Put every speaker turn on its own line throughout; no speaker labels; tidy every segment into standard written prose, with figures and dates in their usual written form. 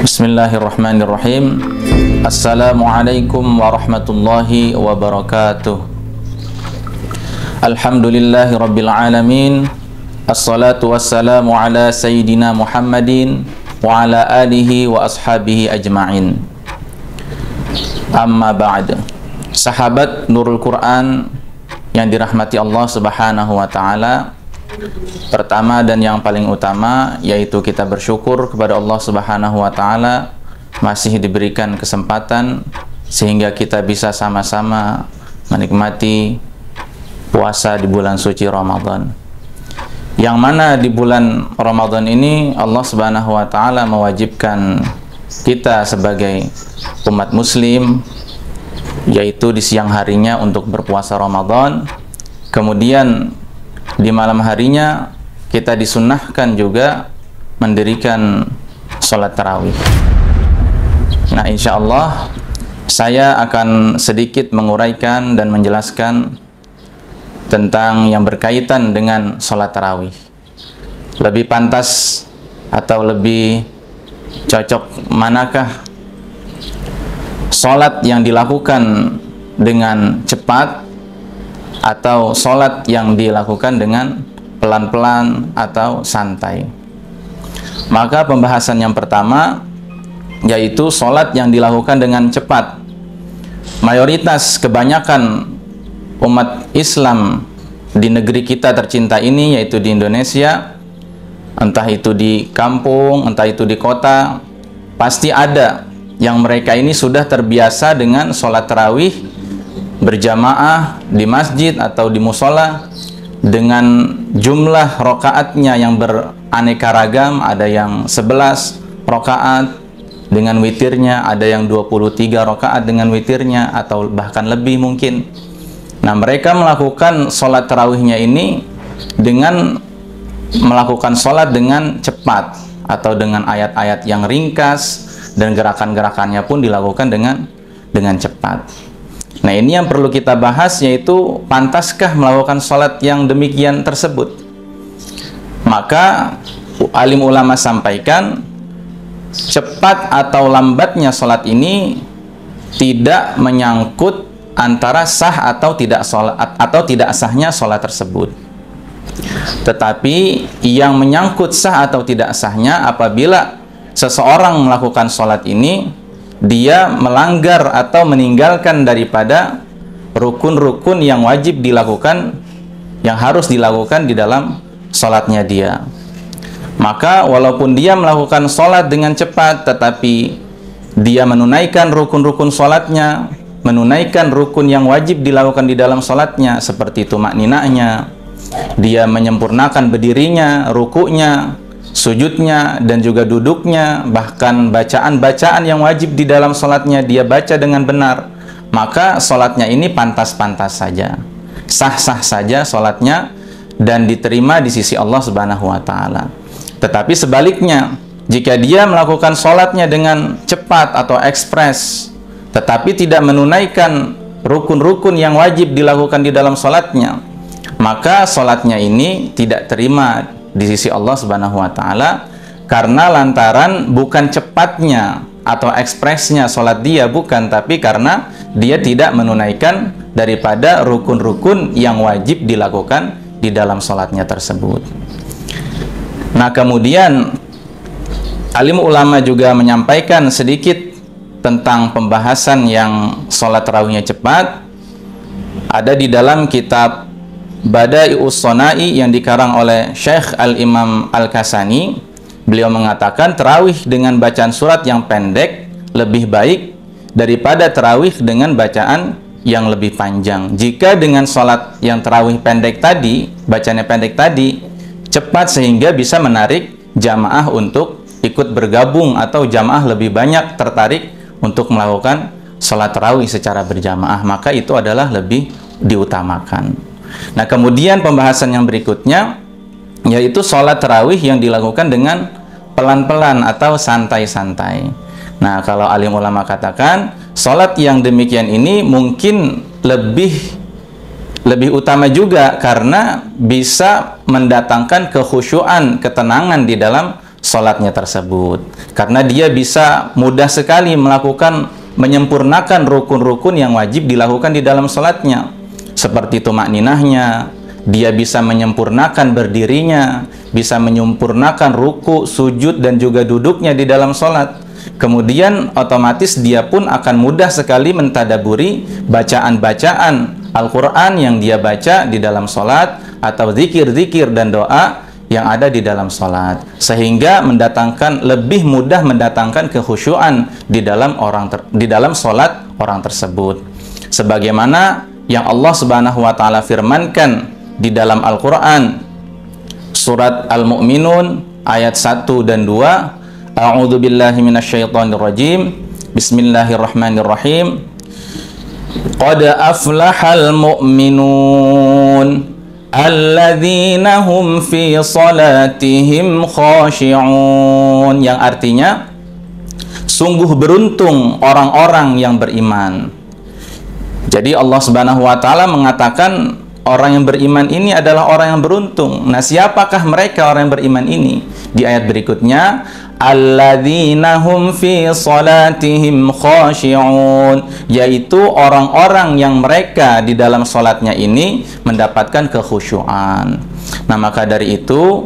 Bismillahirrahmanirrahim. Assalamualaikum warahmatullahi wabarakatuh. Alhamdulillahi rabbil alamin. Assalatu wassalamu ala sayyidina Muhammadin wa ala alihi wa ashabihi ajma'in. Amma ba'd. Sahabat Nurul Quran yang dirahmati Allah Subhanahu wa taala, pertama dan yang paling utama yaitu kita bersyukur kepada Allah Subhanahu wa taala masih diberikan kesempatan sehingga kita bisa sama-sama menikmati puasa di bulan suci Ramadan. Yang mana di bulan Ramadan ini Allah Subhanahu wa taala mewajibkan kita sebagai umat muslim yaitu di siang harinya untuk berpuasa Ramadan. Kemudian di malam harinya kita disunnahkan juga mendirikan sholat tarawih. Nah, insya Allah saya akan sedikit menguraikan dan menjelaskan tentang yang berkaitan dengan sholat tarawih. Lebih pantas atau lebih cocok manakah sholat yang dilakukan dengan cepat atau sholat yang dilakukan dengan pelan-pelan atau santai? Maka pembahasan yang pertama yaitu sholat yang dilakukan dengan cepat. Mayoritas kebanyakan umat Islam di negeri kita tercinta ini, yaitu di Indonesia, entah itu di kampung, entah itu di kota, pasti ada yang mereka ini sudah terbiasa dengan sholat tarawih berjamaah di masjid atau di musola dengan jumlah rokaatnya yang beraneka ragam. Ada yang 11 rokaat dengan witirnya, ada yang 23 rokaat dengan witirnya, atau bahkan lebih mungkin. Nah, mereka melakukan sholat tarawihnya ini dengan melakukan sholat dengan cepat atau dengan ayat-ayat yang ringkas, dan gerakan-gerakannya pun dilakukan dengan cepat. Nah, ini yang perlu kita bahas, yaitu pantaskah melakukan sholat yang demikian tersebut? Maka alim ulama sampaikan cepat atau lambatnya sholat ini tidak menyangkut antara sah atau tidak sholat atau tidak sahnya sholat tersebut. Tetapi yang menyangkut sah atau tidak sahnya apabila seseorang melakukan sholat ini dia melanggar atau meninggalkan daripada rukun-rukun yang wajib dilakukan, yang harus dilakukan di dalam sholatnya dia. Maka walaupun dia melakukan sholat dengan cepat, tetapi dia menunaikan rukun-rukun sholatnya, menunaikan rukun yang wajib dilakukan di dalam sholatnya, seperti tumakninahnya, dia menyempurnakan berdirinya, rukuknya, sujudnya, dan juga duduknya, bahkan bacaan-bacaan yang wajib di dalam sholatnya dia baca dengan benar, maka sholatnya ini pantas-pantas saja, sah-sah saja sholatnya, dan diterima di sisi Allah Subhanahu wa taala. Tetapi sebaliknya, jika dia melakukan sholatnya dengan cepat atau ekspres, tetapi tidak menunaikan rukun-rukun yang wajib dilakukan di dalam sholatnya, maka sholatnya ini tidak terima di sisi Allah Subhanahu wa taala, karena lantaran bukan cepatnya atau ekspresnya sholat dia, bukan, tapi karena dia tidak menunaikan daripada rukun-rukun yang wajib dilakukan di dalam sholatnya tersebut. Nah, kemudian alim ulama juga menyampaikan sedikit tentang pembahasan yang sholat tarawihnya cepat. Ada di dalam kitab Bada'i'us Shana'i yang dikarang oleh Syekh Al-Imam Al-Kasani. Beliau mengatakan tarawih dengan bacaan surat yang pendek lebih baik daripada tarawih dengan bacaan yang lebih panjang. Jika dengan sholat yang tarawih pendek tadi, bacanya pendek tadi, cepat sehingga bisa menarik jamaah untuk ikut bergabung, atau jamaah lebih banyak tertarik untuk melakukan sholat tarawih secara berjamaah, maka itu adalah lebih diutamakan. Nah, kemudian pembahasan yang berikutnya yaitu sholat tarawih yang dilakukan dengan pelan-pelan atau santai-santai. Nah, kalau alim ulama katakan sholat yang demikian ini mungkin lebih utama juga karena bisa mendatangkan kekhusyuan, ketenangan di dalam sholatnya tersebut. Karena dia bisa mudah sekali menyempurnakan rukun-rukun yang wajib dilakukan di dalam sholatnya. Seperti tumakninahnya, dia bisa menyempurnakan berdirinya, bisa menyempurnakan ruku, sujud, dan juga duduknya di dalam sholat. Kemudian otomatis dia pun akan mudah sekali mentadaburi bacaan-bacaan Al-Quran yang dia baca di dalam sholat, atau zikir-zikir dan doa yang ada di dalam sholat, sehingga lebih mudah mendatangkan kekhusyuan di dalam sholat orang tersebut. Sebagaimana yang Allah Subhanahu wa Ta'ala firmankan di dalam Al-Quran, surat Al-Mu'minun ayat 1 dan 2. A'udzu billahi minasyaitonir rajim. Bismillahirrahmanirrahim. Qad aflahal mu'minun alladzina hum fi salatihim khashi'un, yang artinya sungguh beruntung orang-orang yang beriman. Jadi Allah Subhanahu wa Ta'ala mengatakan orang yang beriman ini adalah orang yang beruntung. Nah, siapakah mereka orang yang beriman ini? Di ayat berikutnya, alladzina hum fi salatihim khashi'un, yaitu orang-orang yang mereka di dalam salatnya ini mendapatkan kekhusyuan. Nah, maka dari itu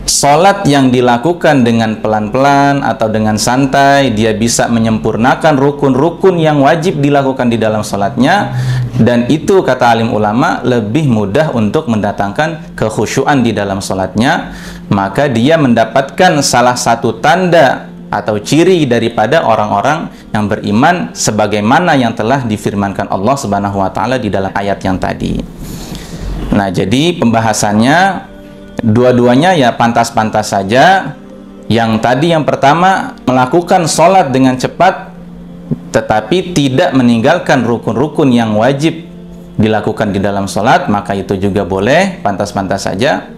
salat yang dilakukan dengan pelan-pelan atau dengan santai, dia bisa menyempurnakan rukun-rukun yang wajib dilakukan di dalam salatnya, dan itu kata alim ulama lebih mudah untuk mendatangkan kekhusyuan di dalam salatnya. Maka dia mendapatkan salah satu tanda atau ciri daripada orang-orang yang beriman, sebagaimana yang telah difirmankan Allah Subhanahu wa Ta'ala di dalam ayat yang tadi. Nah, jadi pembahasannya dua-duanya ya pantas-pantas saja. Yang pertama, melakukan sholat dengan cepat tetapi tidak meninggalkan rukun-rukun yang wajib dilakukan di dalam sholat, maka itu juga boleh, pantas-pantas saja.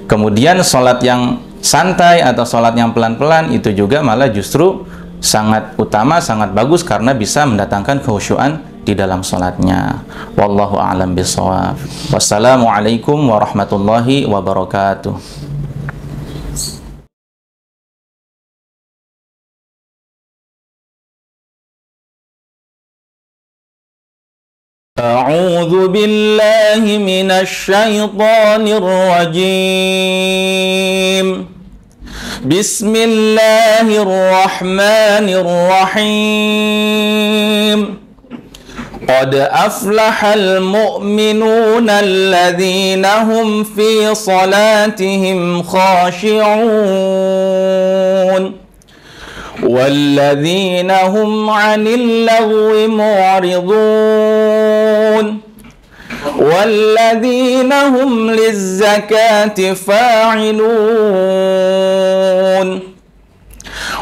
Kemudian sholat yang santai atau sholat yang pelan-pelan itu juga malah justru sangat utama, sangat bagus, karena bisa mendatangkan kekhusyuan di dalam sholatnya. Wallahu a'lam bishawab. Wassalamualaikum warahmatullahi wabarakatuh. A'udzu billahi minasy syaithanir rajim. Bismillahirrahmanirrahim. Qad aflahal mu'minuna alladzina hum fi salatihim khashi'un walladzina hum 'anil lagwi mu'ridun walladzina hum lizzakati fa'ilun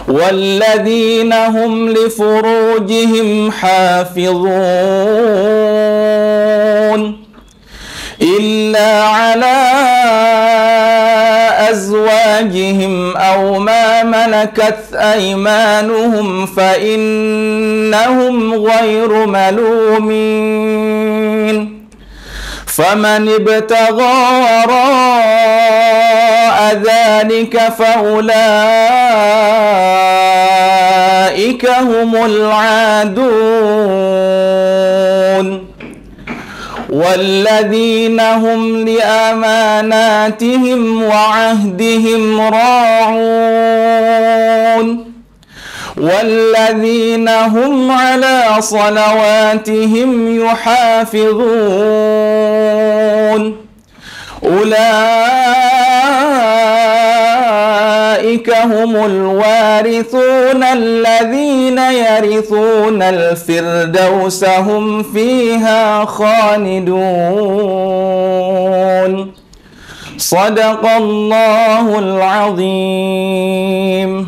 والذين هم لفروجهم حافظون إلا على أزواجهم أو ما ملكت أيمانهم فإنهم غير ملومين فمن ابتغى وراء ذلك فأولئك هم العادون والذين هم لأماناتهم وعهدهم راعون والذين هم على صلواتهم يحافظون أولئك هم الوارثون الذين يرثون الفردوس هم فيها خالدون صدق الله العظيم.